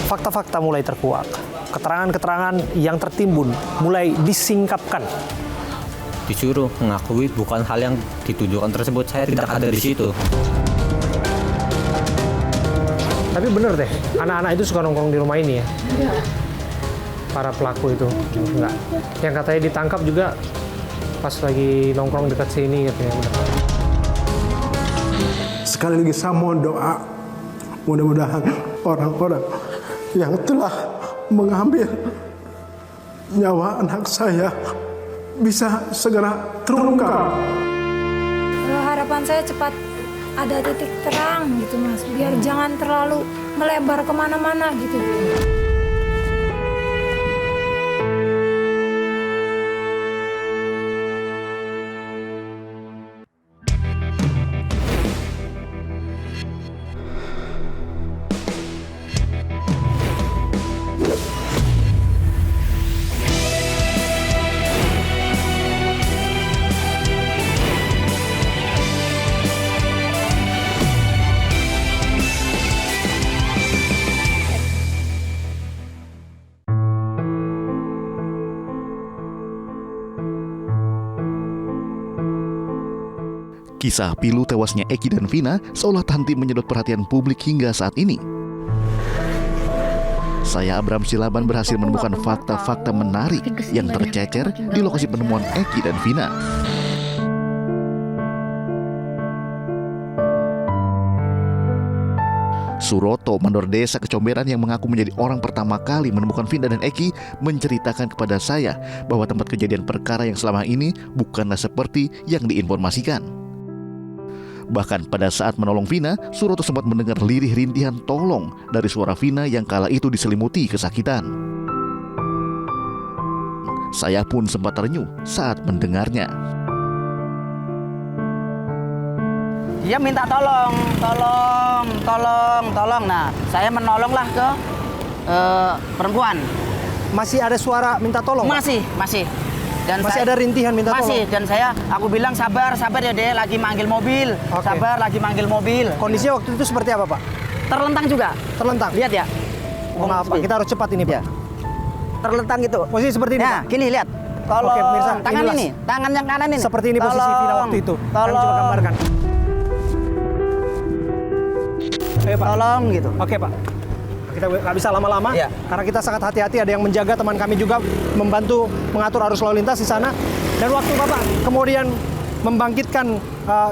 Fakta-fakta mulai terkuak. Keterangan-keterangan yang tertimbun mulai disingkapkan. Disuruh mengakui bukan hal yang dituduhkan tersebut, saya tidak ada di situ. Tapi bener deh, anak-anak itu suka nongkrong di rumah ini ya? Iya. Para pelaku itu? Enggak. Yang katanya ditangkap juga pas lagi nongkrong dekat sini katanya. Sekali lagi saya mohon doa, mudah-mudahan orang-orang yang telah mengambil nyawa anak saya bisa segera terungkap. Harapan saya cepat ada titik terang gitu Mas, biar jangan terlalu melebar kemana-mana gitu. Kisah pilu tewasnya Eki dan Vina seolah tak henti menyedot perhatian publik hingga saat ini. Saya Abram Silaban berhasil menemukan fakta-fakta menarik yang tercecer di lokasi penemuan Eki dan Vina. Suroto, mandor desa Kecomberan yang mengaku menjadi orang pertama kali menemukan Vina dan Eki, menceritakan kepada saya bahwa tempat kejadian perkara yang selama ini bukanlah seperti yang diinformasikan. Bahkan pada saat menolong Vina, Suroto sempat mendengar lirih rintihan tolong dari suara Vina yang kala itu diselimuti kesakitan. Saya pun sempat terenyuh saat mendengarnya. Dia minta tolong. Nah, saya menolonglah ke perempuan. Masih ada suara minta tolong? Masih. Dan masih ada rintihan minta tolong? Masih, dan aku bilang sabar ya deh, lagi manggil mobil. Oke. Sabar, lagi manggil mobil. Kondisinya waktu itu seperti apa, Pak? Terlentang juga. Terlentang? Lihat ya. Maaf, Pak, kita harus cepat ini, Pak. Ya. Terlentang gitu. Posisi seperti ini, Nah, Pak? gini lihat. Tolong. Oke, pemirsa, Tangan inilah. ini, tangan yang kanan ini. Seperti ini posisi Vina waktu itu. Kami Tolong. coba gambarkan. Ayo, Pak. Tolong gitu. Oke, Pak. Kita nggak bisa lama-lama, Iya. karena kita sangat hati-hati. Ada yang menjaga, teman kami juga membantu mengatur arus lalu lintas di sana. Dan waktu Bapak kemudian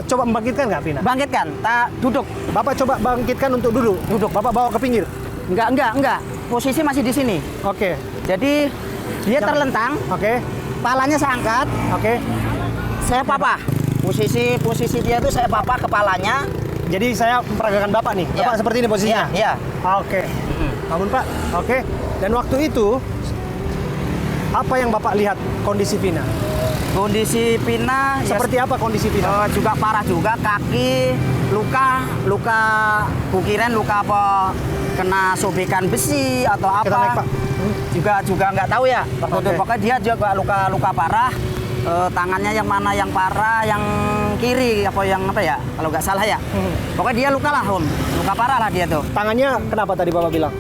coba membangkitkan nggak, Vina? Bangkitkan, duduk. Bapak coba bangkitkan untuk duduk. Bapak bawa ke pinggir. Enggak. Posisi masih di sini. Oke. Jadi dia terlentang, Oke. kepalanya saya angkat, Oke. saya papa. Posisi dia itu saya papa kepalanya. Jadi saya memperagakan Bapak nih. Ya. Bapak seperti ini posisinya? Iya. Oke. Bangun, Pak. Oke. Dan waktu itu apa yang Bapak lihat kondisi Vina? Kondisi Vina Seperti apa kondisi Vina? juga parah juga, kaki luka kukiran, luka apa kena sobekan besi atau apa. Kita naik, Pak. Juga nggak tahu ya. Waktu itu Oke. pokoknya dia juga luka parah. Tangannya yang mana yang parah, yang kiri apa ya, kalau nggak salah ya. Pokoknya dia luka parah lah dia tuh. Tangannya kenapa tadi Bapak bilang?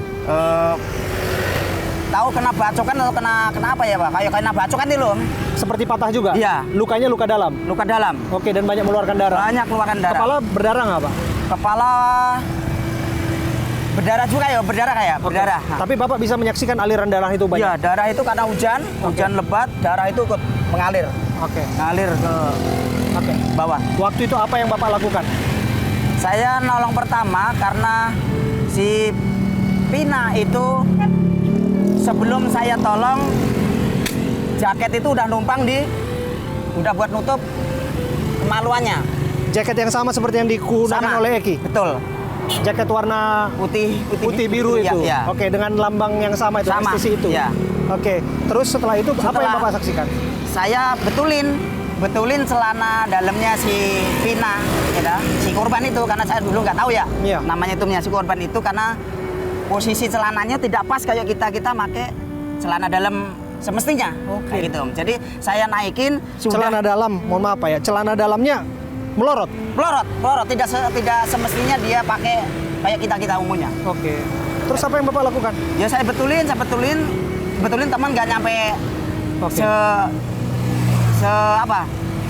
Tahu kena bacokan atau kena apa ya Pak? Kayak kena bacokan itu loh. Seperti patah juga? Iya. Lukanya luka dalam? Luka dalam. Oke, dan banyak mengeluarkan darah? Banyak keluarkan darah. Kepala berdarah nggak, Pak? Kepala berdarah juga ya, berdarah. Nah. Tapi Bapak bisa menyaksikan aliran darah itu banyak? Iya, darah itu karena hujan lebat, darah itu mengalir. Oke. Ngalir ke bawah. Waktu itu apa yang Bapak lakukan? Saya nolong pertama karena si Vina itu sebelum saya tolong, jaket itu udah numpang udah buat nutup kemaluannya. Jaket yang sama seperti yang digunakan oleh Eki? Betul. Jaket warna putih biru itu? Ya. Oke, dengan lambang yang sama itu, Sama, STC itu? ya. Oke, terus setelah itu apa yang Bapak saksikan? Saya betulin celana dalamnya si Vina, ya, si korban itu, karena saya dulu nggak tahu ya, Iya. namanya itu si korban itu, karena posisi celananya tidak pas kayak kita pakai celana dalam semestinya. Kayak gitu. Jadi saya naikin Celana dalam, mohon maaf Pak ya, celana dalamnya melorot? Pelorot, tidak semestinya dia pakai kayak kita umumnya. Oke. Terus apa yang Bapak lakukan? Ya saya betulin teman nggak nyampe Oke.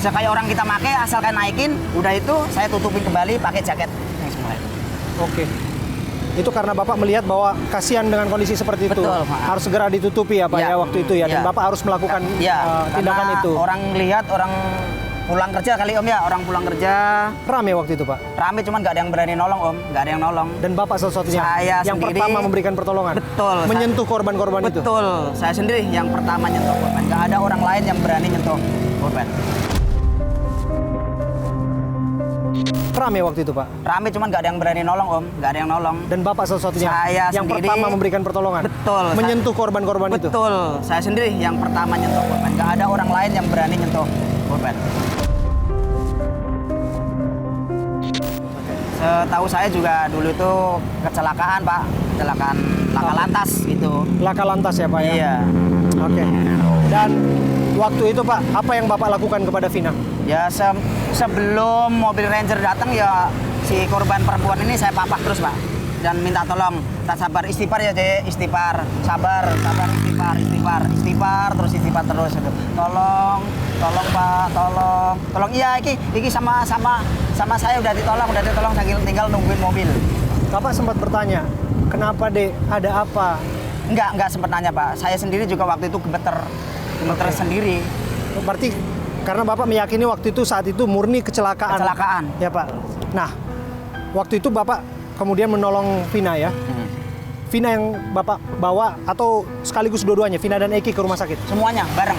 kayak orang kita make, asalkan naikin, udah itu saya tutupin kembali pakai jaket yang semua. Oke. Itu karena Bapak melihat bahwa kasihan dengan kondisi seperti itu. Betul, Pak. Harus segera ditutupi ya Pak ya waktu itu ya. Dan Iya. Bapak harus melakukan tindakan karena itu. Orang lihat orang pulang kerja kali Om ya, orang pulang kerja Rame waktu itu Pak. rame, cuman nggak ada yang berani nolong Om, nggak ada yang nolong. Dan Bapak satu-satunya Saya yang sendiri. pertama memberikan pertolongan. Betul. Menyentuh korban-korban itu. Betul, saya sendiri yang pertama nyentuh korban. Nggak ada orang lain yang berani nyentuh korban. Rame waktu itu Pak. Rame, cuman nggak ada yang berani nolong Om, nggak ada yang nolong. Dan Bapak satu-satunya Saya yang sendiri. pertama memberikan pertolongan. Betul. Menyentuh korban-korban itu. Betul, saya sendiri yang pertama nyentuh korban. Nggak ada orang lain yang berani nyentuh korban. Setahu saya juga dulu itu kecelakaan Pak, kecelakaan laka lantas gitu. Laka lantas ya Pak ya. Iya. Oke. Dan waktu itu Pak, apa yang Bapak lakukan kepada Vina? Ya sebelum mobil Ranger datang ya si korban perempuan ini saya papak terus Pak dan minta tolong, tak sabar, istighfar ya Dek, istighfar, sabar, istighfar terus itu. Tolong Pak, tolong. Iya iki sama saya udah ditolong tinggal nungguin mobil. Bapak sempat bertanya, kenapa Dek, ada apa? Enggak sempat nanya Pak. Saya sendiri juga waktu itu gemeter sendiri. Berarti karena Bapak meyakini waktu itu saat itu murni kecelakaan. Kecelakaan. Ya Pak. Nah, waktu itu Bapak kemudian menolong Vina ya. Vina yang Bapak bawa atau sekaligus dua-duanya, Vina dan Eki ke rumah sakit? Semuanya bareng.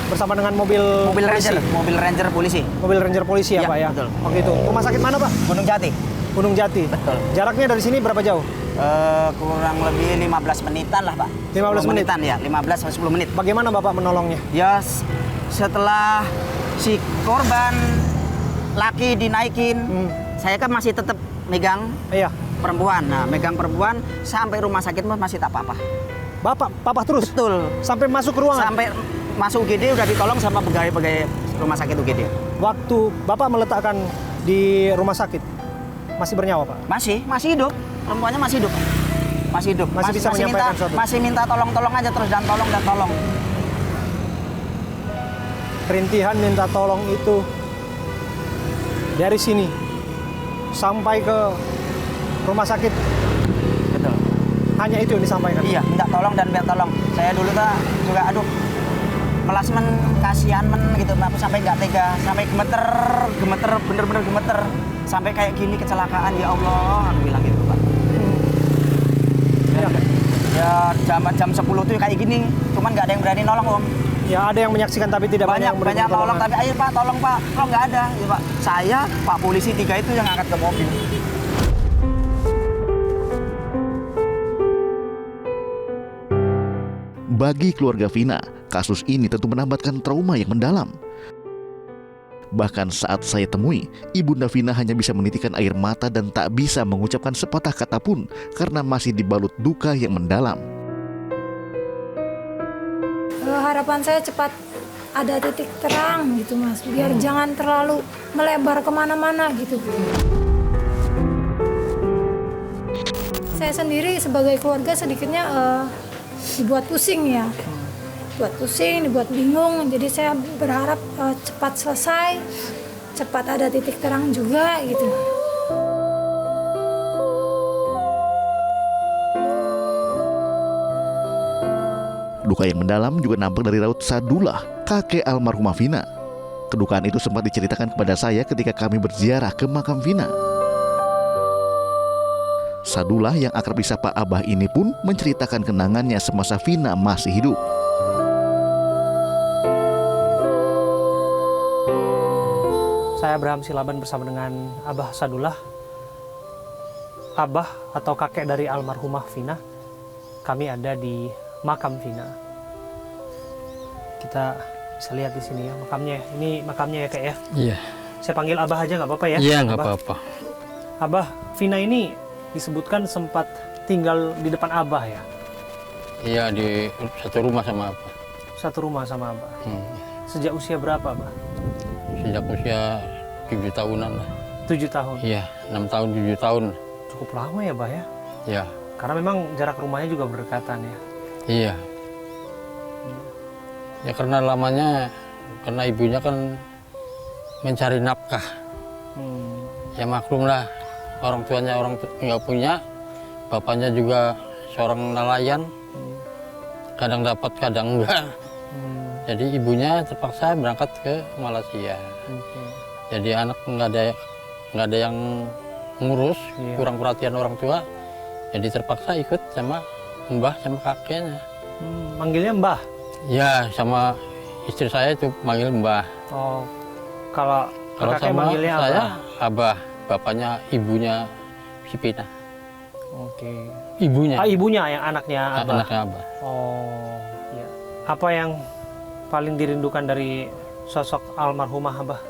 Bersama dengan mobil polisi. Mobil Ranger polisi. Mobil Ranger polisi ya Iya, Pak ya? betul. Oke itu. Rumah sakit mana Pak? Gunung Jati. Gunung Jati. Betul. Jaraknya dari sini berapa jauh? Kurang lebih 15 menitan lah Pak. 15 menit? Ya, 15 sampai 10 menit. Bagaimana Bapak menolongnya? Ya setelah si korban laki dinaikin, saya kan masih tetap megang Iya. perempuan. Nah, megang perempuan sampai rumah sakit masih tak apa-apa. Bapak, papa terus? Betul. Sampai masuk ke ruangan? Sampai masuk UGD udah ditolong sama pegawai-pegawai rumah sakit UGD. Waktu Bapak meletakkan di rumah sakit, masih bernyawa Pak? Masih hidup. Perempuannya masih hidup. Masih hidup. Masih bisa menyampaikan sesuatu? Masih minta tolong aja terus dan tolong. Perintihan minta tolong itu dari sini sampai ke rumah sakit, Betul. hanya itu yang disampaikan? Iya, minta tolong. Saya dulu juga melasmen kasihan gitu, aku sampai nggak tega, sampai gemeter, bener-bener gemeter, sampai kayak gini kecelakaan, ya Allah, aku bilang gitu Pak. Ya jam 10 tuh kayak gini, cuman nggak ada yang berani nolong Om. Ya ada yang menyaksikan tapi tidak Banyak yang memberikan tolong, pertolongan. tapi ayo Pak, tolong Pak, kalau nggak ada, ya Pak. Saya, Pak Polisi 3 itu yang angkat ke mobil. Bagi keluarga Vina, kasus ini tentu menambahkan trauma yang mendalam. Bahkan saat saya temui, Ibunda Vina hanya bisa menitikkan air mata dan tak bisa mengucapkan sepatah kata pun karena masih dibalut duka yang mendalam. Harapan saya cepat ada titik terang gitu Mas, biar jangan terlalu melebar kemana-mana gitu. Saya sendiri sebagai keluarga sedikitnya dibuat pusing ya, dibuat bingung. Jadi saya berharap cepat selesai, cepat ada titik terang juga gitu. Duka yang mendalam juga nampak dari raut Sadullah, kakek almarhumah Vina. Kedukaan itu sempat diceritakan kepada saya ketika kami berziarah ke makam Vina. Sadullah yang akrab disapa Abah ini pun menceritakan kenangannya semasa Vina masih hidup. Saya Abraham Silaban bersama dengan Abah Sadullah, Abah atau kakek dari almarhumah Vina. Kami ada di makam Vina. Kita bisa lihat di sini ya makamnya. Ini makamnya ya Kak ya? Iya. Saya panggil Abah aja nggak apa-apa ya? Iya, nggak Abah? apa-apa. Abah, Vina ini disebutkan sempat tinggal di depan Abah ya? Iya, di satu rumah sama Abah. Satu rumah sama Abah. Sejak usia berapa Abah? Sejak usia 7 tahunan lah. 7 tahun? Iya, 6 tahun, 7 tahun. Cukup lama ya Abah ya? Iya. Karena memang jarak rumahnya juga berdekatan ya. Iya. Ya karena lamanya, karena ibunya kan mencari nafkah. Ya maklum lah, orang tuanya nggak punya, bapaknya juga seorang nelayan, kadang dapat kadang enggak. Jadi ibunya terpaksa berangkat ke Malaysia. Jadi anak nggak ada yang ngurus, kurang perhatian orang tua, jadi terpaksa ikut sama mbah sama kakeknya. Manggilnya Mbah? Ya, sama istri saya itu manggil mbah. Oh, kalau kakek sama manggilnya saya Abah? abah, bapaknya ibunya si Pina. Oke. Ibunya. Ibunya yang anaknya Abah? Anaknya abah. Oh, iya. Apa yang paling dirindukan dari sosok almarhumah Abah?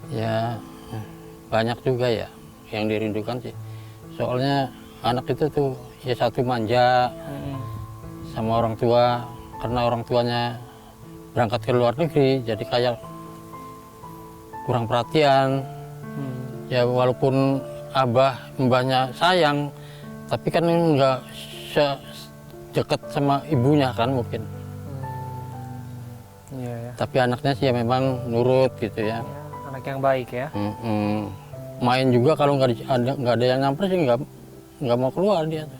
Ya, banyak juga ya yang dirindukan sih. Soalnya anak itu tuh ya satu manja sama orang tua, karena orang tuanya berangkat ke luar negeri, jadi kayak kurang perhatian. Ya walaupun mbahnya sayang, tapi kan nggak sedekat sama ibunya kan mungkin. Iya, ya. Tapi anaknya sih ya memang nurut gitu ya. Anak yang baik ya. Main juga kalau nggak ada yang nyamper sih nggak mau keluar dia.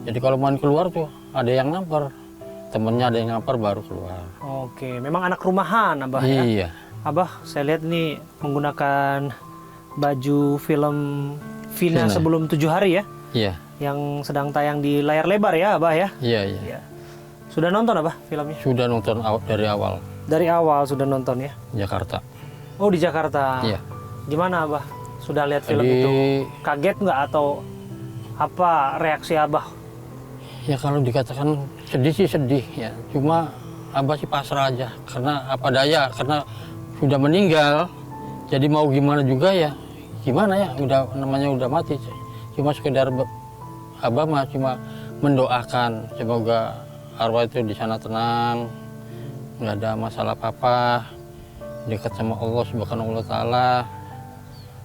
Jadi kalau main keluar tuh ada yang nyamper, temennya ada yang nyamper baru keluar. Oke, memang anak rumahan Abah ya. Iya. Abah, saya lihat nih menggunakan baju film Vina Vina. sebelum 7 hari ya, Iya. yang sedang tayang di layar lebar ya Abah ya. Iya. Iya. Sudah nonton Abah filmnya? Sudah nonton dari awal. Dari awal sudah nonton ya. Jakarta. Oh, di Jakarta. Iya. Gimana Abah? Sudah lihat film Jadi- itu? Kaget nggak atau apa reaksi Abah? Ya kalau dikatakan sedih sih sedih ya. Cuma abah sih pasrah aja karena apa daya, karena sudah meninggal. Jadi mau gimana juga ya, gimana ya, namanya udah mati. Cuma sekedar abah mah cuma mendoakan semoga arwah itu di sana tenang, nggak ada masalah apa-apa, dekat sama Allah Subhanahu wa taala.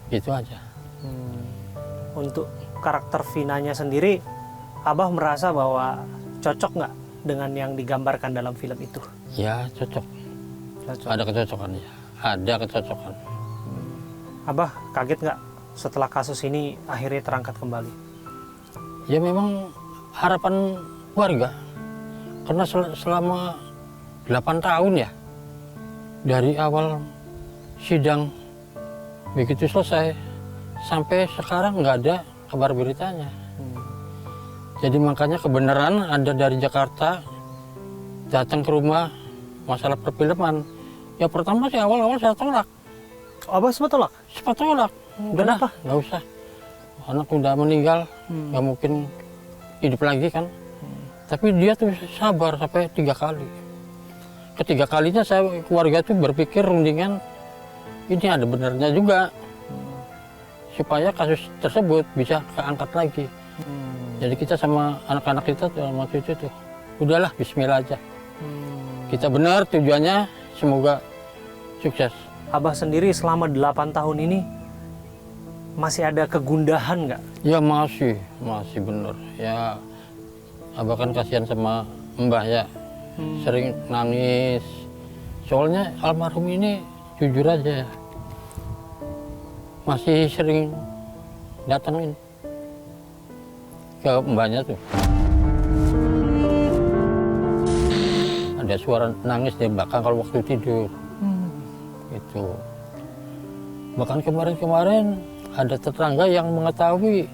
Gitu aja. Untuk karakter Vinanya sendiri, Abah merasa bahwa cocok nggak dengan yang digambarkan dalam film itu? Ya cocok. Cocok. Ada kecocokan ya. Ada kecocokan. Abah kaget nggak setelah kasus ini akhirnya terangkat kembali? Ya memang harapan warga, karena selama 8 tahun ya, dari awal sidang begitu selesai sampai sekarang nggak ada kabar beritanya. Jadi makanya kebenaran ada dari Jakarta datang ke rumah masalah perfilman. Ya pertama sih awal-awal saya tolak. Abah sempat tolak? Sempat tolak. Kenapa? Nggak usah. Anak udah meninggal, nggak mungkin hidup lagi kan. Tapi dia tuh sabar sampai 3 kali. Ketiga kalinya keluarga tuh berpikir rundingan ini ada benarnya juga. Supaya kasus tersebut bisa keangkat lagi. Jadi kita sama anak-anak kita tuh waktu itu tuh, udahlah bismillah aja. Kita benar tujuannya, semoga sukses. Abah sendiri selama 8 tahun ini masih ada kegundahan nggak? Ya masih bener. Ya abah kan kasihan sama mbah ya, sering nangis. Soalnya almarhum ini jujur aja ya, masih sering datangin ke mbahnya tuh. Ada suara nangis di belakang kalau waktu tidur. Gitu. Bahkan kemarin ada tetangga yang mengetahui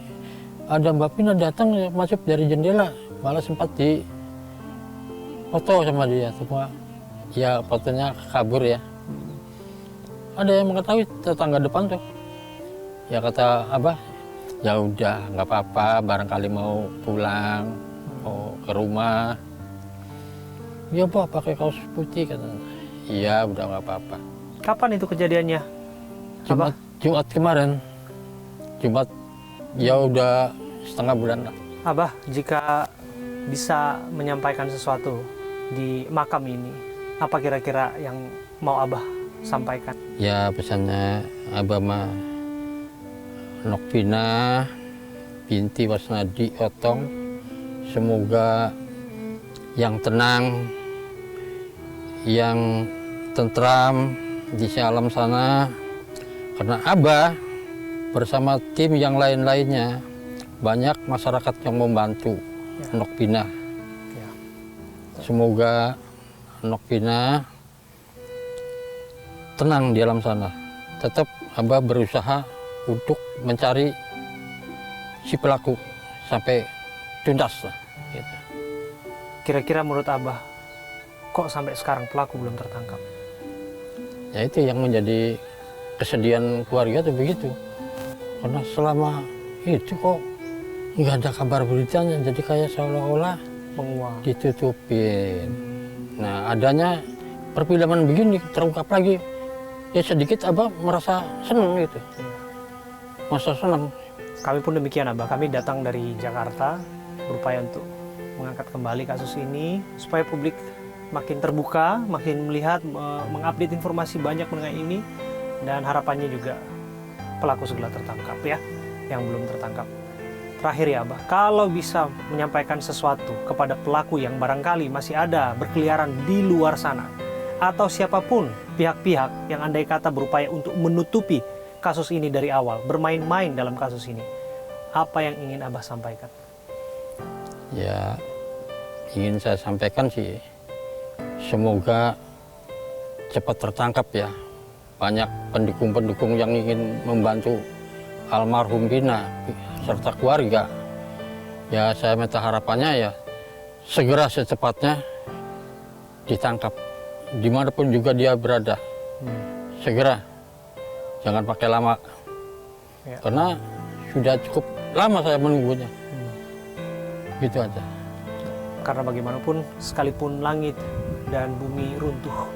ada Mbak Pina datang masuk dari jendela, malah sempat di foto sama dia semua. Ya fotonya kabur ya. Ada yang mengetahui tetangga depan tuh. Ya kata Abah, ya udah nggak apa-apa, barangkali mau pulang, mau ke rumah. Ya Pak pakai kaos putih katanya. Iya udah nggak apa-apa. Kapan itu kejadiannya? Jumat kemarin. Jumat ya udah setengah bulan lah. Abah, jika bisa menyampaikan sesuatu di makam ini, apa kira-kira yang mau Abah sampaikan? Ya pesannya Abah mah Nok Vina Binti Wasnadi Otong, semoga yang tenang, yang tentram di alam sana, karena Abah bersama tim yang lain-lainnya banyak masyarakat yang membantu Nok Pina. Semoga Nok Pina tenang di alam sana. Tetap Abah berusaha untuk mencari si pelaku sampai tuntas lah. Gitu. Kira-kira menurut Abah, kok sampai sekarang pelaku belum tertangkap? Ya itu yang menjadi kesedihan keluarga tuh begitu. Karena selama itu kok nggak ada kabar beritanya, jadi kayak seolah-olah Menguap. ditutupin. Nah, adanya perfilman begini terungkap lagi, ya sedikit Abah merasa senang gitu. Merasa senang. Kami pun demikian Abah, kami datang dari Jakarta berupaya untuk mengangkat kembali kasus ini supaya publik makin terbuka, makin melihat, mengupdate informasi banyak mengenai ini, dan harapannya juga pelaku segera tertangkap ya, yang belum tertangkap. Terakhir ya Abah, kalau bisa menyampaikan sesuatu kepada pelaku yang barangkali masih ada berkeliaran di luar sana, atau siapapun pihak-pihak yang andai kata berupaya untuk menutupi kasus ini dari awal, bermain-main dalam kasus ini, apa yang ingin Abah sampaikan? Ya, ingin saya sampaikan sih, semoga cepat tertangkap ya. Banyak pendukung-pendukung yang ingin membantu almarhum Pina serta keluarga. Ya, saya minta harapannya ya segera secepatnya ditangkap dimanapun juga dia berada. Segera, jangan pakai lama Ya. karena sudah cukup lama saya menunggunya. Gitu aja. Karena bagaimanapun, sekalipun langit dan bumi runtuh,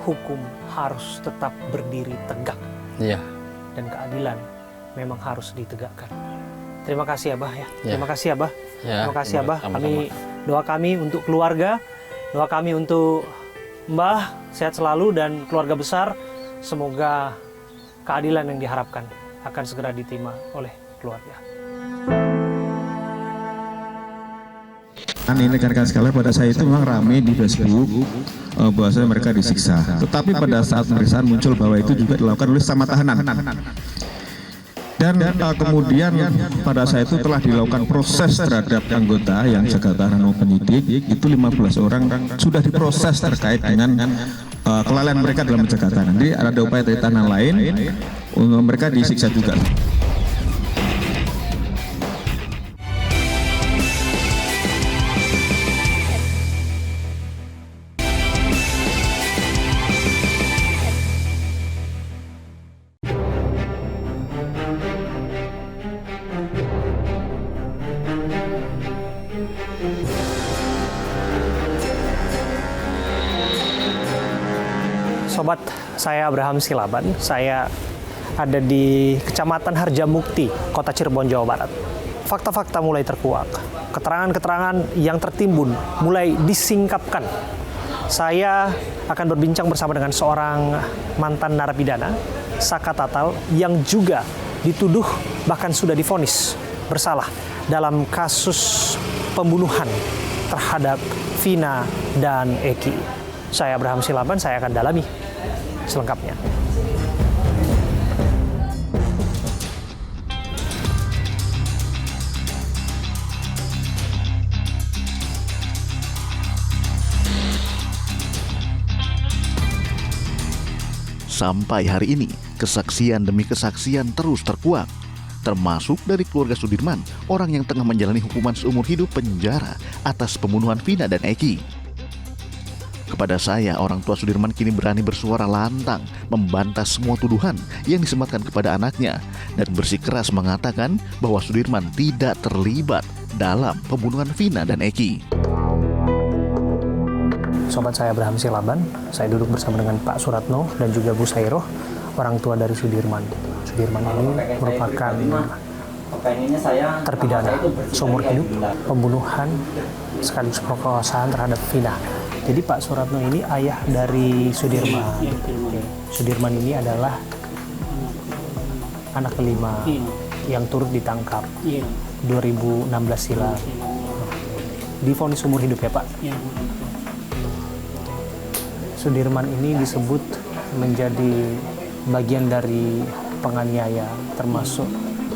hukum harus tetap berdiri tegak. Iya. Dan keadilan memang harus ditegakkan. Terima kasih Abah ya. Ya. Terima kasih Abah. Ya, Terima kasih Abah. sama-sama. Doa kami untuk keluarga, doa kami untuk Mbah sehat selalu dan keluarga besar. Semoga keadilan yang diharapkan akan segera diterima oleh keluarga. Ini rekan-rekan sekalian, pada saat itu memang ramai di Facebook bahwasanya mereka disiksa. Tetapi pada saat pemeriksaan muncul bahwa itu juga dilakukan oleh sama tahanan. Dan kemudian pada saat itu telah dilakukan proses terhadap anggota yang jaga tahanan penyidik, itu 15 orang sudah diproses terkait dengan kelalaian mereka dalam menjaga tahanan. Jadi ada upaya dari tahanan lain, mereka disiksa juga. Sobat, saya Abraham Silaban. Saya ada di Kecamatan Harjamukti, Kota Cirebon, Jawa Barat. Fakta-fakta mulai terkuak, keterangan-keterangan yang tertimbun mulai disingkapkan. Saya akan berbincang bersama dengan seorang mantan narapidana, Saka Tatal, yang juga dituduh bahkan sudah divonis bersalah dalam kasus pembunuhan terhadap Vina dan Eki. Saya Abraham Silaban, saya akan dalami selengkapnya. Sampai hari ini, kesaksian demi kesaksian terus terkuak, termasuk dari keluarga Sudirman, orang yang tengah menjalani hukuman seumur hidup penjara atas pembunuhan Vina dan Eki. Kepada saya, orang tua Sudirman kini berani bersuara lantang membantah semua tuduhan yang disematkan kepada anaknya dan bersikeras mengatakan bahwa Sudirman tidak terlibat dalam pembunuhan Vina dan Eki. Sobat, saya Abraham Silaban. Saya duduk bersama dengan Pak Suratno dan juga Bu Sairoh, orang tua dari Sudirman. Sudirman ini merupakan terpidana seumur hidup pembunuhan sekaligus perkosaan terhadap Vina. Jadi Pak Suratno ini ayah dari Sudirman. Sudirman ini adalah anak kelima yang turut ditangkap 2016 silam. Divonis umur hidup ya Pak? Ya. Sudirman ini disebut menjadi bagian dari penganiaya, termasuk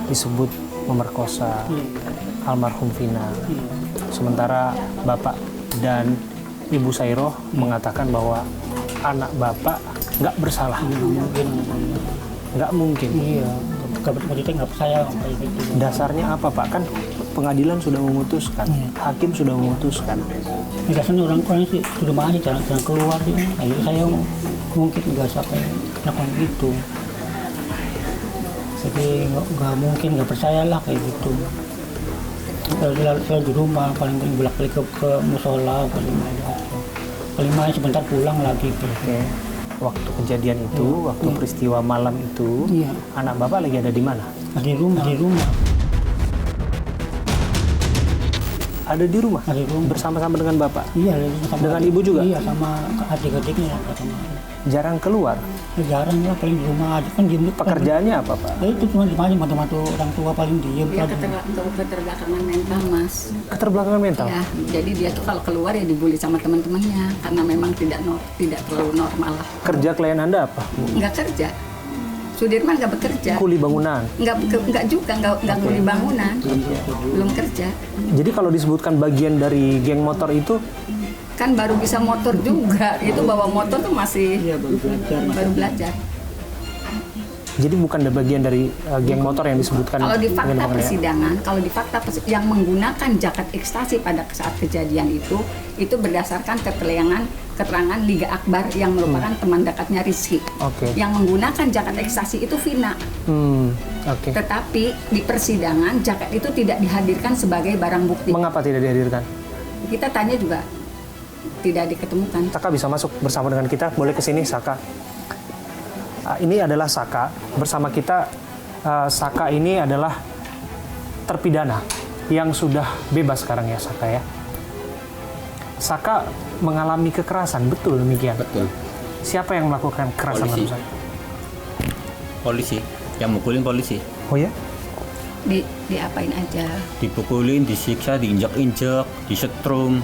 disebut memerkosa almarhum Vina. Sementara Bapak dan Ibu Sairoh mengatakan bahwa anak Bapak nggak bersalah. Nggak mungkin. Iya, nggak percaya kayak gitu. Dasarnya apa Pak? Kan pengadilan sudah memutuskan, hakim sudah memutuskan. Biasanya orang sih di rumah aja, jangan keluar sih. Ayo saya mungkin nggak sampai lakukan gitu. Jadi nggak mungkin, nggak percaya lah kayak gitu. Saya di rumah paling bolak-balik ke musola paling main sebentar pulang lagi. Oke. Waktu kejadian itu, waktu peristiwa malam itu, anak Bapak lagi ada di mana? Di rumah. Ada di rumah? Ada di rumah. Bersama-sama dengan Bapak? Iya, dengan Ibu juga? Iya, sama adik-adiknya. Jarang keluar? Jarang lah, paling di rumah aja kan diem. Pekerjaannya apa Pak? Itu cuma di rumah, bantu orang tua paling diem. Dia keterbelakangan mental, Mas. Keterbelakangan mental? Ya, jadi dia tuh kalau keluar ya dibully sama teman-temannya karena memang tidak terlalu normal lah. Kerja klien Anda apa? Nggak kerja. Sudirman nggak bekerja. Kuli bangunan? Nggak juga, nggak kuli bangunan. Belum kerja. Jadi kalau disebutkan bagian dari geng motor itu? Kan baru bisa motor juga. Itu bawa motor tuh masih baru belajar. Jadi bukan ada bagian dari geng motor yang disebutkan? Kalau di fakta persidangan, yang menggunakan jaket ekstasi pada saat kejadian itu berdasarkan keterangan Liga Akbar yang merupakan teman dekatnya Rizky. Yang menggunakan jaket ekstasi itu Vina. Tetapi di persidangan jaket itu tidak dihadirkan sebagai barang bukti. Mengapa tidak dihadirkan? Kita tanya juga tidak diketemukan. Saka bisa masuk bersama dengan kita, boleh ke sini Saka. Ini adalah Saka, bersama kita. Saka ini adalah terpidana yang sudah bebas sekarang ya Saka ya. Saka mengalami kekerasan, betul demikian? Betul. Siapa yang melakukan kekerasan? Polisi, yang mukulin polisi. Oh ya? Diapain aja? Dipukulin, disiksa, diinjak-injak, disetrum.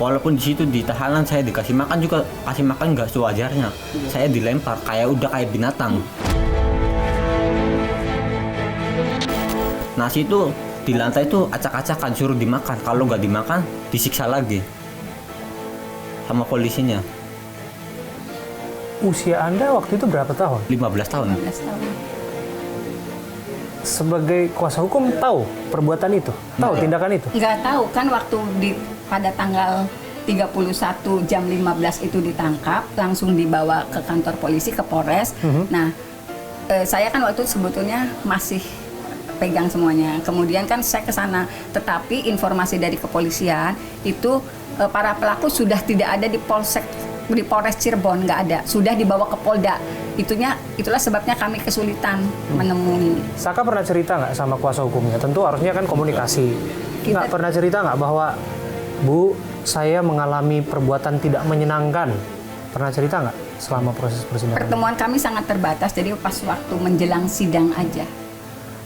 Walaupun di situ di tahanan saya dikasih makan juga, kasih makan nggak sewajarnya. Saya dilempar udah kayak binatang. Nasi itu di lantai itu acak-acakan, suruh dimakan. Kalau nggak dimakan, disiksa lagi sama polisinya. Usia Anda waktu itu berapa tahun? 15 tahun. 15 tahun. Sebagai kuasa hukum tahu perbuatan itu? Tahu tindakan itu? Nggak tahu kan waktu pada tanggal 31 jam 15 itu ditangkap, langsung dibawa ke kantor polisi, ke Polres. Nah, saya kan waktu itu sebetulnya masih pegang semuanya. Kemudian kan saya ke sana, tetapi informasi dari kepolisian itu para pelaku sudah tidak ada di Polres Cirebon, nggak ada. Sudah dibawa ke Polda. Itulah sebabnya kami kesulitan menemui. Saka pernah cerita nggak sama kuasa hukumnya? Tentu harusnya kan komunikasi. Nggak pernah cerita nggak bahwa Bu, saya mengalami perbuatan tidak menyenangkan? Pernah cerita nggak selama proses persidangan? Pertemuan kami sangat terbatas, jadi pas waktu menjelang sidang aja.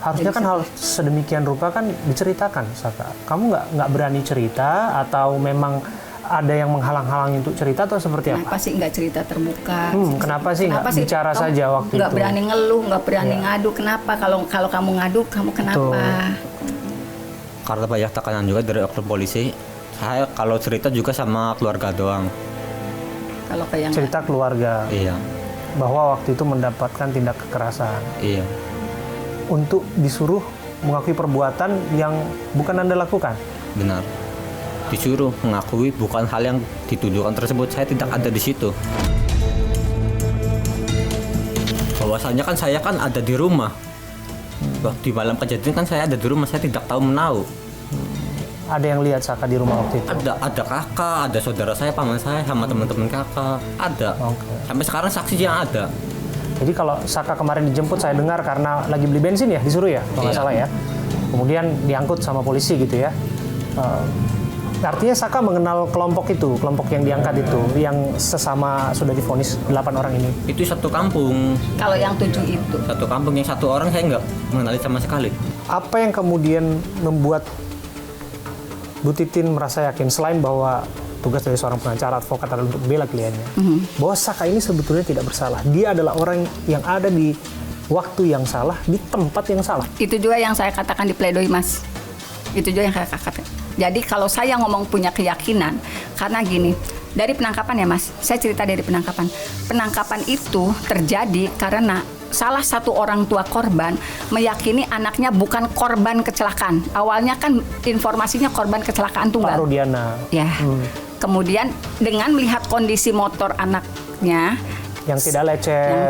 Harusnya kan hal sedemikian rupa kan diceritakan, Saka. Kamu nggak berani cerita atau memang ada yang menghalang-halangi untuk cerita atau seperti apa? Kenapa sih nggak cerita terbuka? Kenapa sih nggak bicara saja waktu itu? Nggak berani ngeluh, nggak berani ngadu. Kenapa? Kalau kamu ngadu, kamu kenapa? Karena banyak tekanan juga dari oknum polisi. Saya kalau cerita juga sama keluarga doang. Kalau kayak cerita keluarga. Iya. Bahwa waktu itu mendapatkan tindak kekerasan. Iya. Untuk disuruh mengakui perbuatan yang bukan Anda lakukan. Benar. Disuruh mengakui bukan hal yang dituduhkan tersebut. Saya tidak ada di situ. Bahwasanya kan saya kan ada di rumah. Di malam kejadian kan saya ada di rumah, saya tidak tahu menahu. Ada yang lihat Saka di rumah waktu itu? Ada kakak, ada saudara saya, paman saya, sama teman-teman kakak. Ada. Sampai sekarang saksinya ada. Jadi kalau Saka kemarin dijemput, saya dengar karena lagi beli bensin ya, disuruh ya, kalau nggak salah ya. Kemudian diangkut sama polisi gitu ya. Artinya Saka mengenal kelompok itu, kelompok yang diangkat itu, yang sesama sudah divonis 8 orang ini. Itu satu kampung. Kalau yang 7 itu? Satu kampung, yang 1 orang saya nggak mengenali sama sekali. Apa yang kemudian membuat Bu Titin merasa yakin selain bahwa tugas dari seorang pengacara advokat adalah untuk membela kliennya, bahwa Saka ini sebetulnya tidak bersalah. Dia adalah orang yang ada di waktu yang salah, di tempat yang salah. Itu juga yang saya katakan di pledoi, Mas. Itu juga yang saya katakan. Jadi kalau saya ngomong punya keyakinan, karena gini, dari penangkapan ya Mas, saya cerita dari penangkapan. Penangkapan itu terjadi karena salah satu orang tua korban meyakini anaknya bukan korban kecelakaan. Awalnya kan informasinya korban kecelakaan tunggal. Pak Rudiana. Ya. Kemudian dengan melihat kondisi motor anaknya yang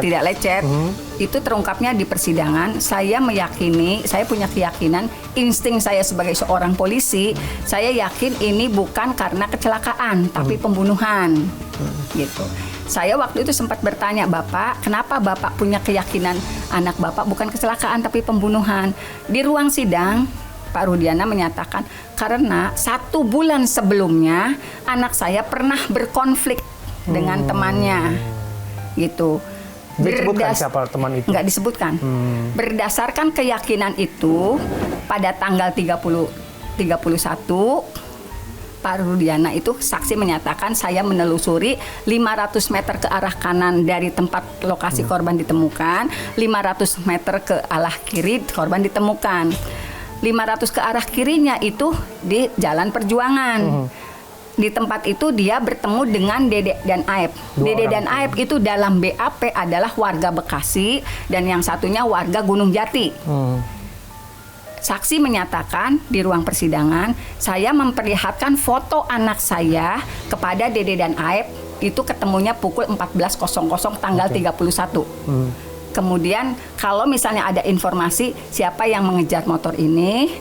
tidak lecet, itu terungkapnya di persidangan. Saya meyakini, saya punya keyakinan, insting saya sebagai seorang polisi, saya yakin ini bukan karena kecelakaan, tapi pembunuhan, gitu. Saya waktu itu sempat bertanya, Bapak, kenapa Bapak punya keyakinan anak Bapak bukan kecelakaan, tapi pembunuhan? Di ruang sidang, Pak Rudiana menyatakan, karena 1 bulan sebelumnya, anak saya pernah berkonflik dengan temannya. Gitu. Disebutkan siapa teman itu? Nggak disebutkan. Berdasarkan keyakinan itu, pada tanggal 31 Pak Rudiana itu saksi menyatakan saya menelusuri 500 meter ke arah kanan dari tempat lokasi korban ditemukan, 500 meter ke arah kiri korban ditemukan. 500 ke arah kirinya itu di Jalan Perjuangan. Di tempat itu dia bertemu dengan Dede dan Aep. Dede dan Aep itu dalam BAP adalah warga Bekasi dan yang satunya warga Gunung Jati. Saksi menyatakan di ruang persidangan, saya memperlihatkan foto anak saya kepada Dede dan Aep, itu ketemunya pukul 14.00 tanggal 31. Kemudian kalau misalnya ada informasi siapa yang mengejar motor ini,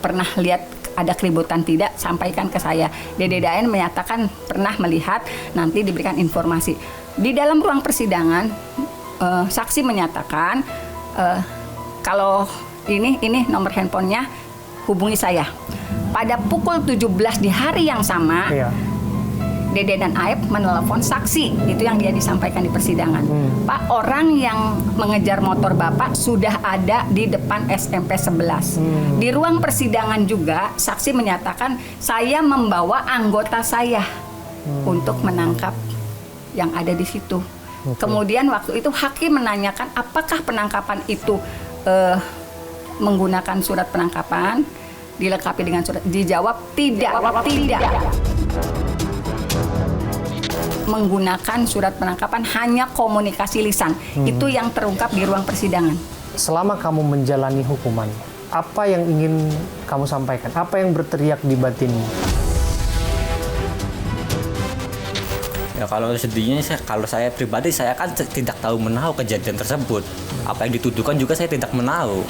pernah lihat ada keributan tidak, sampaikan ke saya. Dede dan Aep menyatakan pernah melihat, nanti diberikan informasi. Di dalam ruang persidangan, saksi menyatakan kalau ini nomor handphonenya, hubungi saya. Pada pukul 17 di hari yang sama, Dede dan Aep menelepon saksi. Itu yang dia disampaikan di persidangan. Pak, orang yang mengejar motor Bapak sudah ada di depan SMP 11. Di ruang persidangan juga, saksi menyatakan saya membawa anggota saya untuk menangkap yang ada di situ. Kemudian waktu itu hakim menanyakan apakah penangkapan itu menggunakan surat penangkapan, dilengkapi dengan surat, dijawab tidak. Menggunakan surat penangkapan, hanya komunikasi lisan. Itu yang terungkap di ruang persidangan. Selama kamu menjalani hukuman, apa yang ingin kamu sampaikan? Apa yang berteriak di batinmu? Ya kalau sedihnya, kalau saya pribadi, saya kan tidak tahu menahu kejadian tersebut. Apa yang dituduhkan juga saya tidak menahu.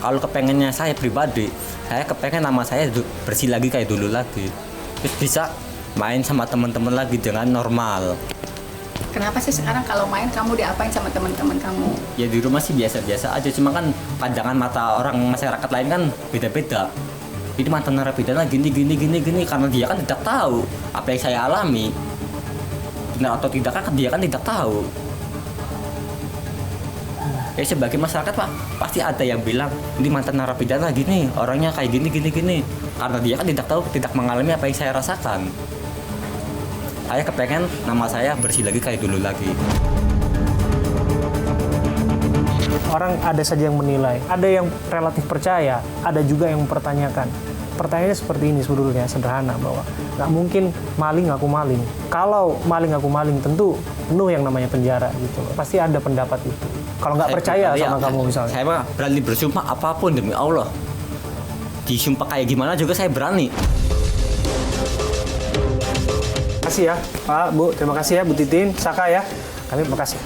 Kalau kepengennya saya pribadi, saya kepengen nama saya bersih lagi kayak dulu lagi. Terus bisa main sama teman-teman lagi dengan normal. Kenapa sih sekarang kalau main kamu diapain sama teman-teman kamu? Ya di rumah sih biasa-biasa aja, cuma kan pandangan mata orang masyarakat lain kan beda-beda. Ini mantan narapidana gini karena dia kan tidak tahu apa yang saya alami. Benar atau tidak kan dia kan tidak tahu. Ya sebagai masyarakat Pak, pasti ada yang bilang ini mantan narapidana gini, orangnya kayak gini. Karena dia kan tidak tahu, tidak mengalami apa yang saya rasakan. Saya kepengen nama saya bersih lagi kayak dulu lagi. Orang ada saja yang menilai, ada yang relatif percaya, ada juga yang mempertanyakan. Pertanyaannya seperti ini sebetulnya, sederhana, bahwa nggak mungkin maling ngaku maling. Kalau maling ngaku maling, tentu penuh yang namanya penjara gitu. Pasti ada pendapat itu. Kalau nggak percaya sama kamu misalnya. Saya mah berani bersumpah apapun demi Allah. Disumpah kayak gimana juga saya berani. Terima kasih ya Pak, Bu. Terima kasih ya Bu Titin, Saka ya. Kami terima kasih.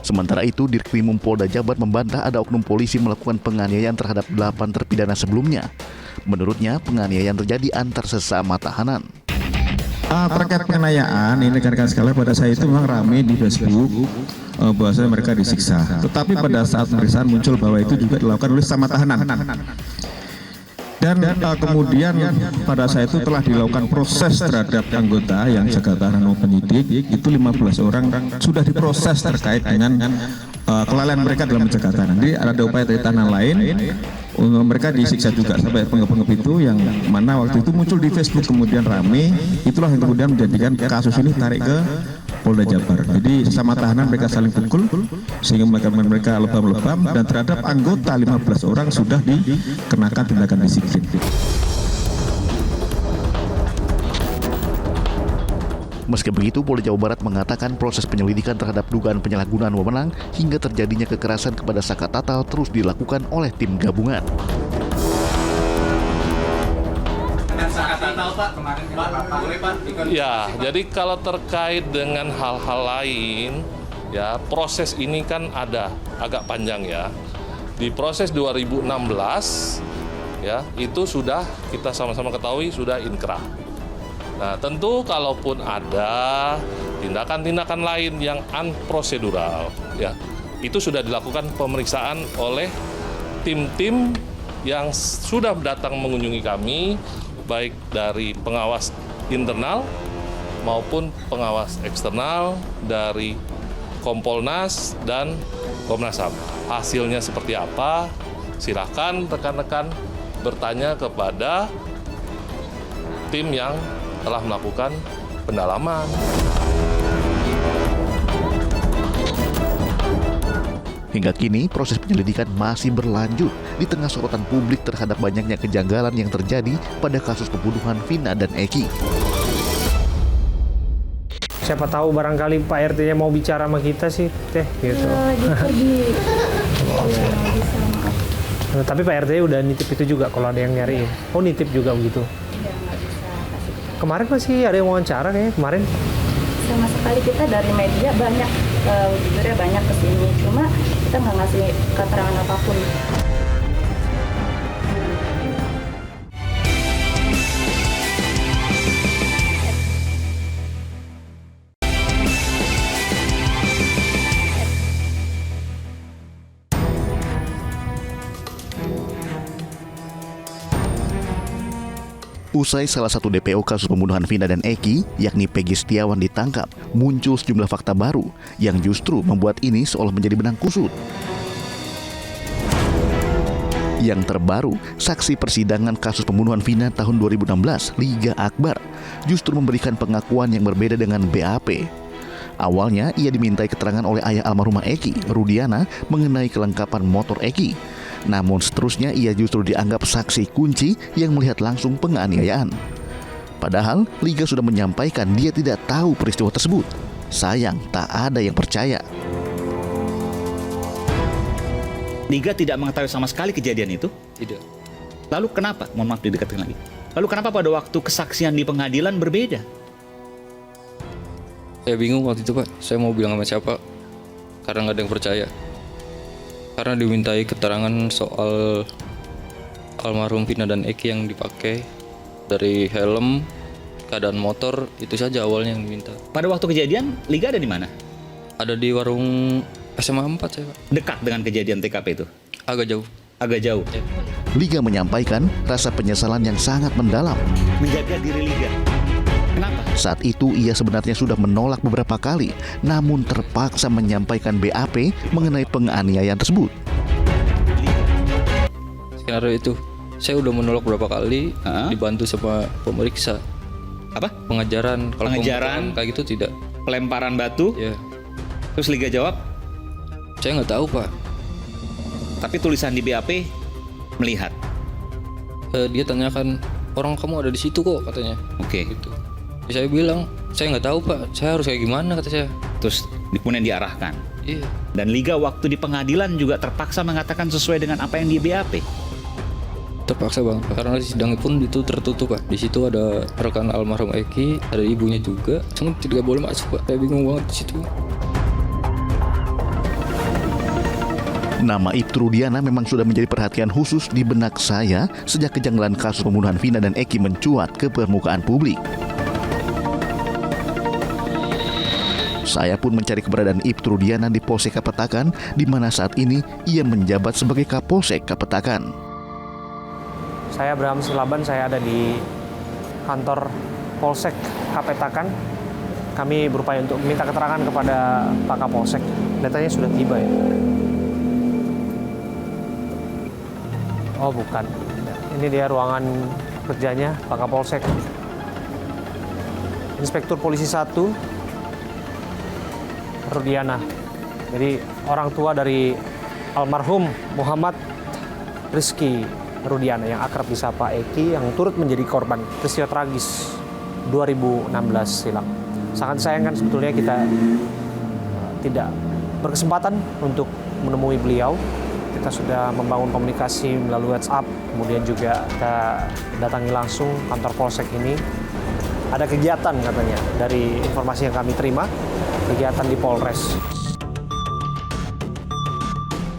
Sementara itu, Dirkrimum Polda Jabar membantah ada oknum polisi melakukan penganiayaan terhadap 8 terpidana sebelumnya. Menurutnya, penganiayaan terjadi antar sesama tahanan. Terkait penganiayaan, ini rekan-rekan sekalian, pada saat itu memang ramai di Facebook bahwasanya mereka disiksa. Tetapi pada saat pemeriksaan muncul bahwa itu juga dilakukan oleh sama tahanan. Dan kemudian pada saat itu telah dilakukan proses terhadap anggota yang jaga tahanan maupun penyidik, itu 15 orang sudah diproses terkait dengan kelalaian mereka dalam menjaga tahanan. Jadi ada upaya dari tahanan lain, mereka disiksa juga sampai penggep-penggep itu yang mana waktu itu muncul di Facebook kemudian rame, itulah yang kemudian menjadikan kasus ini tarik ke Polda Jabar. Jadi sesama tahanan mereka saling pukul sehingga mereka lebam-lebam, dan terhadap anggota 15 orang sudah dikenakan tindakan disiplin. Meski begitu, Polda Jawa Barat mengatakan proses penyelidikan terhadap dugaan penyalahgunaan wewenang hingga terjadinya kekerasan kepada Saka Tatal terus dilakukan oleh tim gabungan. Ya, jadi kalau terkait dengan hal-hal lain, ya proses ini kan ada agak panjang ya. Di proses 2016, ya itu sudah kita sama-sama ketahui sudah inkrah. Nah, tentu kalaupun ada tindakan-tindakan lain yang unprosedural, ya itu sudah dilakukan pemeriksaan oleh tim-tim yang sudah datang mengunjungi kami, baik dari pengawas internal maupun pengawas eksternal dari Kompolnas dan Komnas HAM. Hasilnya seperti apa? Silakan rekan-rekan bertanya kepada tim yang telah melakukan pendalaman. Hingga kini, proses penyelidikan masih berlanjut di tengah sorotan publik terhadap banyaknya kejanggalan yang terjadi pada kasus pembunuhan Vina dan Eki. Siapa tahu barangkali Pak RT-nya mau bicara sama kita sih, teh gitu. Nah, tapi Pak RT udah nitip itu juga kalau ada yang nyariin. Oh, nitip juga begitu. Kemarin masih ada yang wawancara kayaknya kemarin. Sama sekali kita dari media banyak, jujurnya banyak kesini. Cuma kita nggak ngasih keterangan apapun. Usai salah satu DPO kasus pembunuhan Vina dan Eki, yakni Peggy Setiawan ditangkap, muncul sejumlah fakta baru yang justru membuat ini seolah menjadi benang kusut. Yang terbaru, saksi persidangan kasus pembunuhan Vina tahun 2016, Liga Akbar, justru memberikan pengakuan yang berbeda dengan BAP. Awalnya, ia dimintai keterangan oleh ayah almarhumah Eki, Rudiana, mengenai kelengkapan motor Eki. Namun seterusnya ia justru dianggap saksi kunci yang melihat langsung penganiayaan. Padahal Liga sudah menyampaikan dia tidak tahu peristiwa tersebut. Sayang, tak ada yang percaya. Liga tidak mengetahui sama sekali kejadian itu? Tidak. Lalu kenapa? Mohon maaf didekatkan lagi. Lalu kenapa pada waktu kesaksian di pengadilan berbeda? Saya bingung waktu itu, Pak. Saya mau bilang sama siapa? Karena nggak ada yang percaya. Karena dimintai keterangan soal almarhum Vina dan Eki yang dipakai, dari helm, keadaan motor, itu saja awalnya yang diminta. Pada waktu kejadian, Liga ada di mana? Ada di warung SMA 4 saya, Pak. Dekat dengan kejadian TKP itu? Agak jauh. Agak jauh? Ya. Liga menyampaikan rasa penyesalan yang sangat mendalam. Menjaga diri Liga. Kenapa? Saat itu ia sebenarnya sudah menolak beberapa kali, namun terpaksa menyampaikan BAP mengenai penganiayaan tersut. Skenario itu, saya udah menolak beberapa kali, dibantu sama pemeriksa. Apa? Pengajaran. Kalau pengajaran kayak gitu tidak. Pelemparan batu? Ya. Terus Liga jawab? Saya nggak tahu, Pak. Tapi tulisan di BAP melihat. Dia tanyakan, orang kamu ada di situ kok, katanya. Oke. Gitu. Saya bilang, saya nggak tahu, Pak. Saya harus kayak gimana, kata saya. Terus kemudian diarahkan. Iya. Dan Liga waktu di pengadilan juga terpaksa mengatakan sesuai dengan apa yang di BAP. Terpaksa banget, Pak. Karena sidangnya pun itu tertutup, Pak. Di situ ada rekan almarhum Eki, ada ibunya juga. Cuma tidak boleh masuk, Pak. Saya bingung banget di situ. Nama Ibtu Rudiana memang sudah menjadi perhatian khusus di benak saya sejak kejanggalan kasus pembunuhan Vina dan Eki mencuat ke permukaan publik. Saya pun mencari keberadaan Ibtu Rudiana di Polsek Kapetakan, di mana saat ini ia menjabat sebagai Kapolsek Kapetakan. Saya Abraham Silaban, saya ada di kantor Polsek Kapetakan. Kami berupaya untuk meminta keterangan kepada Pak Kapolsek. Datanya sudah tiba ya. Oh bukan, ini dia ruangan kerjanya Pak Kapolsek. Inspektur Polisi 1 Rudiana. Jadi orang tua dari almarhum Muhammad Rizky Rudiana yang akrab disapa Eki, yang turut menjadi korban peristiwa tragis 2016 silam. Sangat sayangkan sebetulnya kita tidak berkesempatan untuk menemui beliau. Kita sudah membangun komunikasi melalui WhatsApp, kemudian juga kita datangi langsung kantor Polsek ini. Ada kegiatan katanya, dari informasi yang kami terima, kegiatan di Polres.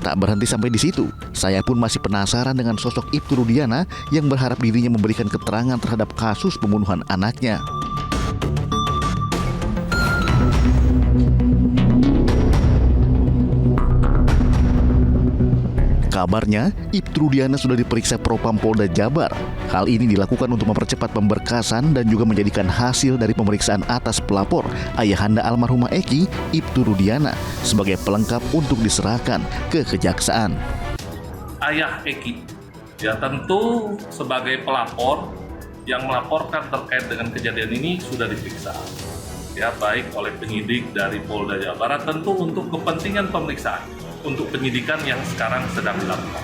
Tak berhenti sampai di situ, saya pun masih penasaran dengan sosok Ibtu Rudiana yang berharap dirinya memberikan keterangan terhadap kasus pembunuhan anaknya. Kabarnya, Ibtu Rudiana sudah diperiksa Propam Polda Jabar. Hal ini dilakukan untuk mempercepat pemberkasan dan juga menjadikan hasil dari pemeriksaan atas pelapor, ayahanda almarhumah Eki, Ibtu Rudiana, sebagai pelengkap untuk diserahkan ke kejaksaan. Ayah Eki, ya tentu sebagai pelapor yang melaporkan terkait dengan kejadian ini sudah diperiksa. Ya, baik oleh penyidik dari Polda Jawa Barat, tentu untuk kepentingan pemeriksaan, untuk penyidikan yang sekarang sedang dilakukan.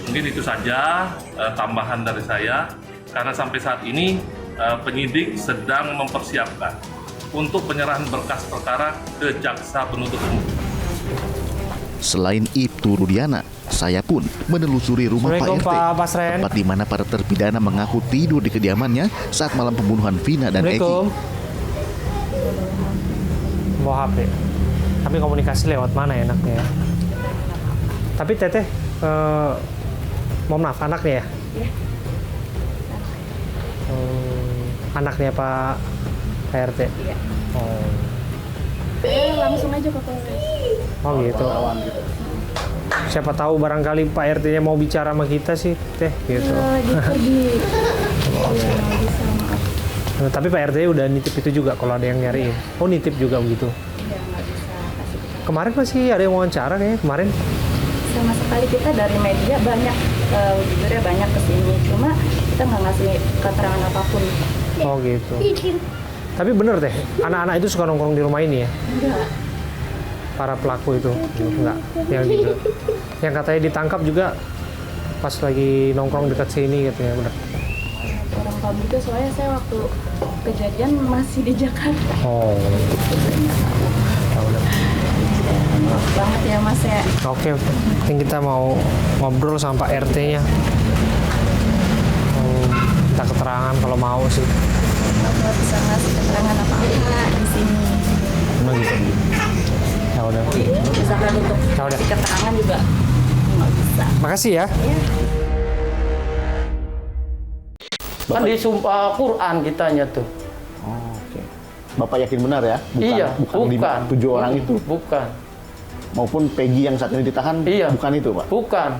Mungkin itu saja tambahan dari saya, karena sampai saat ini penyidik sedang mempersiapkan untuk penyerahan berkas perkara ke jaksa penuntut umum. Selain Ibtu Rudiana, saya pun menelusuri rumah Pak RT, tempat di mana para terpidana mengaku tidur di kediamannya saat malam pembunuhan Vina dan Eki. Bawa HP. Kami komunikasi lewat mana enaknya ya? Tapi Teteh, mohon maaf, anaknya ya? Iya. Anaknya Pak RT? Iya. Oh. Langsung aja ke Polres. Oh gitu. Siapa tahu barangkali Pak RT-nya mau bicara sama kita sih, Teh, gitu. Lagi pergi. Iya, bisa, maaf. Tapi Pak RT udah nitip itu juga kalau ada yang nyariin. Oh, nitip juga begitu. Iya, nggak bisa kasih. Kemarin masih ada yang wawancara kayaknya kemarin. Sama sekali kita dari media banyak, jujurnya banyak kesini. Cuma kita nggak ngasih keterangan apapun. Oh gitu. Tapi bener Teh, anak-anak itu suka nongkrong di rumah ini ya? Enggak. Para pelaku itu? Enggak. Yang katanya ditangkap juga pas lagi nongkrong dekat sini katanya, bener. Orang tahu juga, soalnya saya waktu kejadian masih di Jakarta. Oh. Maaf banget ya Mas ya. Oke. Mungkin kita mau ngobrol sama Pak RT-nya. Minta keterangan kalau mau sih. Nggak bisa ngasih keterangan apa-apa di sini. Emang gitu. Ya udah. Misalkan untuk kasih keterangan juga nggak bisa. Makasih ya. Kan di sumpah Quran kitanya tuh. Oh, oke. Bapak yakin benar ya? Bukan. 7 orang itu? Bukan. Maupun Peggy yang saat ini ditahan, bukan itu, Pak? Bukan.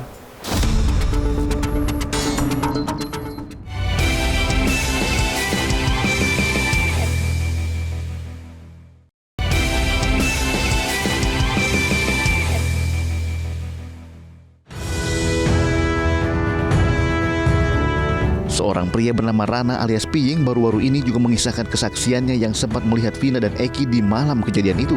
Seorang pria bernama Rana alias Piying baru-baru ini juga mengisahkan kesaksiannya yang sempat melihat Vina dan Eki di malam kejadian itu.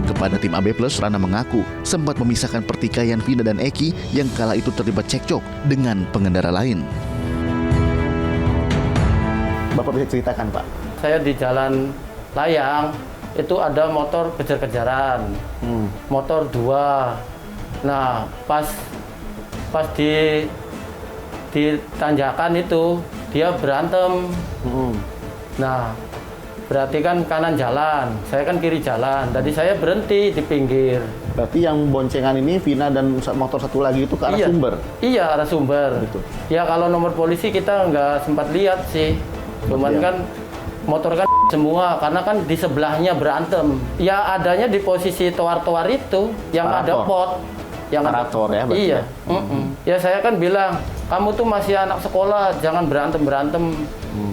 Kepada tim AB+, Rana mengaku sempat memisahkan pertikaian Vina dan Eki yang kala itu terlibat cekcok dengan pengendara lain. Bapak bisa ceritakan, Pak? Saya di Jalan Layang, itu ada motor kejar-kejaran. Motor 2. Nah, pas di tanjakan itu dia berantem. Nah, berarti kan kanan jalan, saya kan kiri jalan. Tadi saya berhenti di pinggir. Berarti yang boncengan ini Vina dan motor satu lagi itu ke arah sumber? Iya, arah sumber. Gitu. Ya kalau nomor polisi kita nggak sempat lihat sih. Cuman kan motor kan semua, karena kan di sebelahnya berantem. Ya adanya di posisi toar-toar itu yang ada pot. Yang Parator ya berarti. Iya. Ya saya kan bilang, kamu tuh masih anak sekolah, jangan berantem.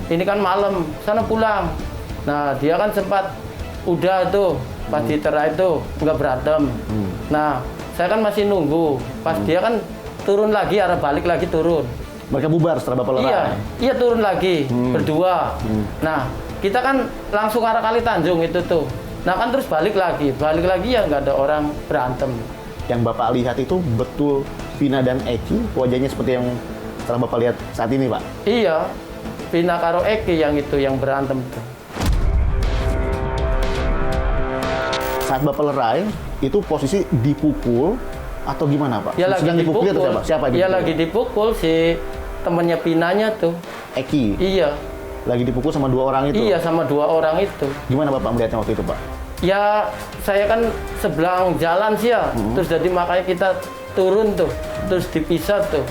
Ini kan malam, sana pulang. Nah, dia kan sempat udah tuh pas diterai itu nggak berantem. Nah, saya kan masih nunggu. Pas dia kan turun lagi, arah balik lagi turun. Mereka bubar setelah Bapak lerai? Iya turun lagi, berdua. Nah, kita kan langsung arah Kali Tanjung itu tuh. Nah kan terus balik lagi ya nggak ada orang berantem. Yang Bapak lihat itu betul Vina dan Eki, wajahnya seperti yang setelah Bapak lihat saat ini, Pak? Iya, Vina karo Eki yang itu, yang berantem tuh. Saat Bapak lerai, itu posisi dipukul atau gimana, Pak? Ya lagi dipukul. Atau siapa? Siapa ya lagi dipukul si temennya Vinanya tuh. Eki? Iya. Lagi dipukul sama 2 orang itu? Iya, sama 2 orang itu. Gimana Bapak melihatnya waktu itu, Pak? Ya, saya kan sebelah jalan sih ya. Terus jadi makanya kita turun tuh. Terus dipisah tuh.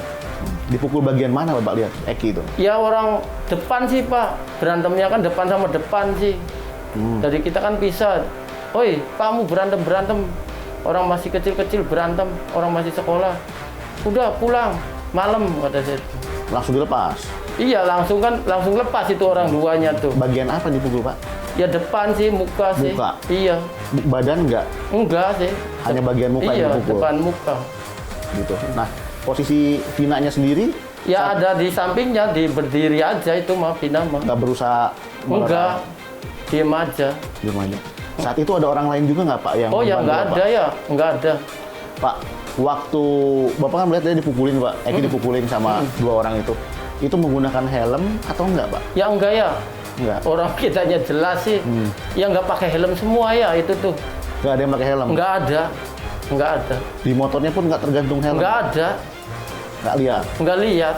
Dipukul bagian mana Bapak lihat Eki itu? Ya orang depan sih, Pak. Berantemnya kan depan sama depan sih. Jadi kita kan pisah. Oi, kamu berantem. Orang masih kecil-kecil berantem. Orang masih sekolah. Udah pulang. Malam kata saya. Langsung dilepas? Iya, langsung lepas itu orang duanya tuh. Bagian apa dipukul, Pak? Ya depan sih, muka sih. Muka? Iya. Badan enggak? Enggak sih. Hanya bagian muka yang dipukul? Iya, depan muka. Gitu. Nah, posisi Vinanya sendiri? Ya ada di sampingnya, berdiri aja itu mah Vina mah. Nggak berusaha? Enggak, diem aja. Diem aja. Saat itu ada orang lain juga nggak, Pak? Yang oh ya nggak ada ya, nggak ada. Pak, waktu Bapak kan melihat dia dipukulin, Pak. Eki dipukulin sama 2 orang itu. Itu menggunakan helm atau enggak, Pak? Ya enggak ya. Enggak. Orang kitanya jelas sih. Ya nggak pakai helm semua ya itu tuh. Nggak ada yang pakai helm? Nggak ada. Nggak ada. Di motornya pun nggak tergantung helm? Nggak ada. Nggak lihat? Nggak lihat.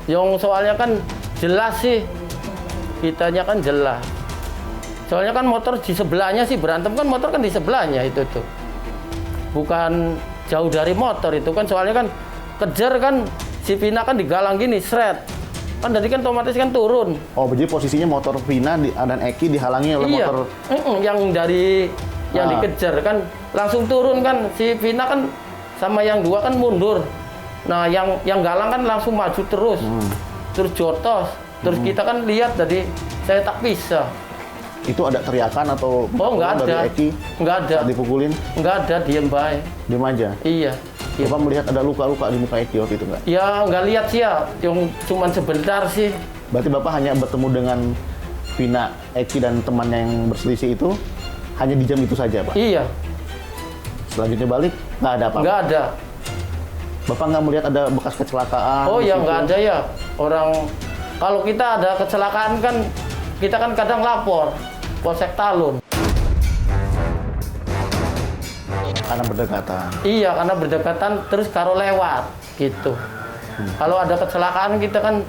Yang soalnya kan jelas sih. Kitanya kan jelas. Soalnya kan motor di sebelahnya sih, berantem kan motor kan di sebelahnya itu tuh. Bukan jauh dari motor itu kan, soalnya kan kejar kan si Vina kan digalang gini, seret. Kan jadi kan otomatis kan turun. Oh, jadi posisinya motor Vina dan Eki dihalangi oleh iya. motor... Yang dikejar kan langsung turun kan. Si Vina kan sama yang 2 kan mundur. Nah, yang galang kan langsung maju terus. Terus jotos. Terus kita kan lihat tadi, saya tak bisa. Itu ada teriakan atau nggak ada dari Eki? Nggak ada. Saat dipukulin? Nggak ada, diem baik. Diem aja? Iya. Bapak melihat ada luka-luka di muka Eki waktu itu nggak? Ya nggak lihat sih ya, yang cuma sebentar sih. Berarti Bapak hanya bertemu dengan Vina, Eki dan temannya yang berselisih itu hanya di jam itu saja, Pak? Iya. Selanjutnya balik, nggak ada apa-apa? Nggak ada. Bapak nggak melihat ada bekas kecelakaan? Oh ya nggak ada ya. Orang, kalau kita ada kecelakaan kan, kita kan kadang lapor. Polsek Talun. Karena berdekatan? Iya, karena berdekatan terus karo lewat gitu. Kalau ada kecelakaan kita kan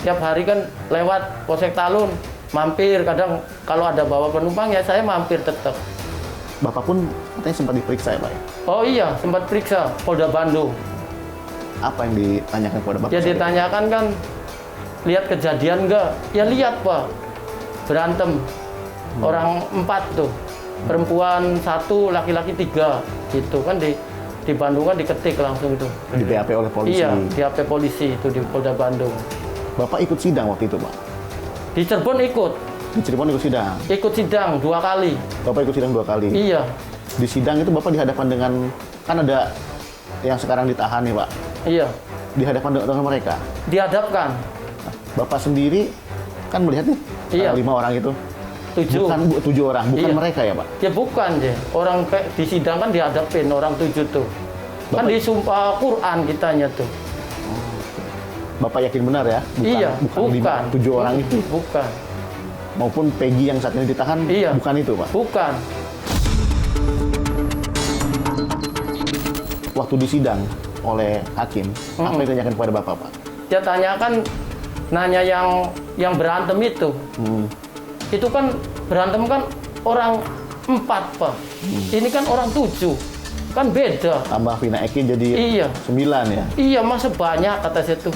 tiap hari kan lewat Polsek Talun, mampir. Kadang kalau ada bawa penumpang ya saya mampir tetap. Bapak pun katanya sempat diperiksa ya, Pak? Oh iya, sempat periksa Polda Bandung. Apa yang ditanyakan kepada Bapak? Ya ditanyakan kan, lihat kejadian nggak? Ya lihat, Pak. Berantem. Orang 4 tuh, perempuan 1, laki-laki 3, gitu kan di Bandung kan diketik langsung itu. Di BAP oleh polisi? Iya, di BAP polisi itu di Polda Bandung. Bapak ikut sidang waktu itu, Pak? Di Cirebon ikut. Di Cirebon ikut sidang? Ikut sidang 2 kali. Bapak ikut sidang 2 kali? Iya. Di sidang itu Bapak dihadapan dengan, kan ada yang sekarang ditahan nih, Pak? Iya. Dihadapan dengan mereka? Dihadapkan. Bapak sendiri kan melihat nih, iya. 5 orang itu? 7. Bukan 7 orang, bukan iya. mereka ya, Pak? Ya bukan, deh. Orang di sidang kan dihadapin orang 7 tuh. Bapak... Kan disumpah Quran kitanya tuh. Bapak yakin benar ya? Bukan. 7 orang itu? Bukan. Maupun Peggy yang saat ini ditahan, iya. Bukan itu, Pak? Bukan. Waktu disidang oleh hakim, apa yang ditanyakan kepada Bapak, Pak? Dia tanyakan, nanya yang berantem itu. Itu kan berantem kan orang 4, Pak. Ini kan orang 7. Kan beda. Tambah Vina Eki jadi 9 ya? Iya, masa banyak kata saya tuh.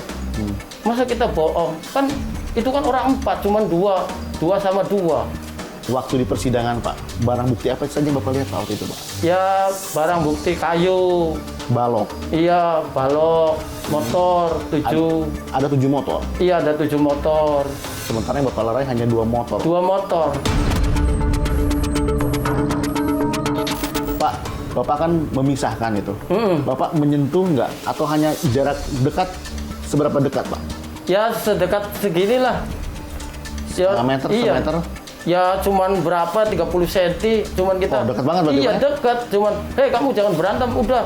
Masa kita bohong? Kan itu kan orang 4, cuman 2 sama 2. waktu di persidangan Pak, barang bukti apa saja Bapak lihat Pak waktu itu Pak? Ya barang bukti kayu. Balok. Iya, balok, motor 7. Ada 7 motor? Iya, ada 7 motor. Sementara yang Bapak lerai hanya 2 motor? 2 motor. Pak, Bapak kan memisahkan itu. Bapak menyentuh nggak? Atau hanya jarak dekat? Seberapa dekat Pak? Ya sedekat seginilah. Ya, setengah meter, iya. semeter? Ya cuman berapa, 30 cm. Cuman kita... dekat banget berarti Iya Pak, ya? dekat. Cuman, hei kamu jangan berantem, udah.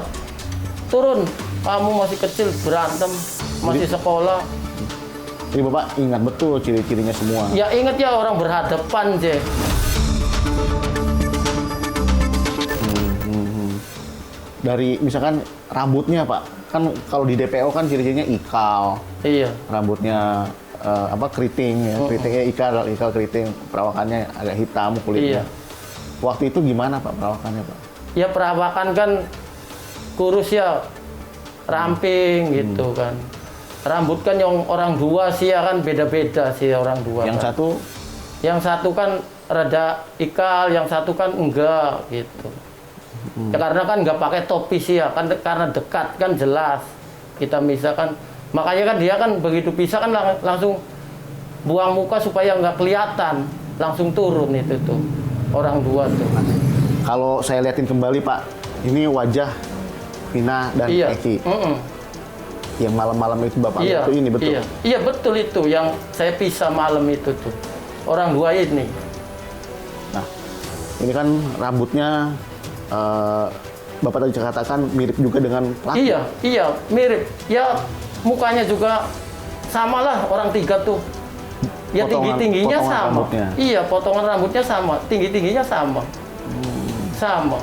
Turun. Kamu masih kecil, berantem. Masih sekolah. Jadi Bapak ingat betul ciri-cirinya semua? Ya ingat ya, orang berhadapan, Je. Dari misalkan rambutnya Pak, kan kalau di DPO kan ciri-cirinya ikal. Iya. Rambutnya keriting ya, keritingnya ikal keriting, perawakannya agak hitam kulitnya. Iya. Waktu itu gimana Pak perawakannya Pak? Ya perawakan kan kurus ya, ramping gitu kan. Rambut kan yang orang dua sih ya kan beda-beda sih orang dua. Yang kan. Yang satu kan rada ikal, yang satu kan enggak gitu. Ya, karena kan nggak pakai topi sih ya, kan karena dekat kan jelas kita misalkan, makanya kan dia kan begitu pisah kan langsung buang muka supaya nggak kelihatan, langsung turun itu tuh orang dua tuh. Kalau saya liatin kembali Pak, ini wajah Vina dan Eki. Yang malam-malam itu Bapak lihat itu ini betul? Iya betul itu yang saya pisah malam itu tuh orang dua ini. Nah, ini kan rambutnya Bapak tadi katakan mirip juga dengan pelaku. Iya, mirip. Ya mukanya juga sama lah orang 3 tuh. Ya tinggi-tingginya sama. Rambutnya. Iya, potongan rambutnya sama, tinggi-tingginya sama. Sama.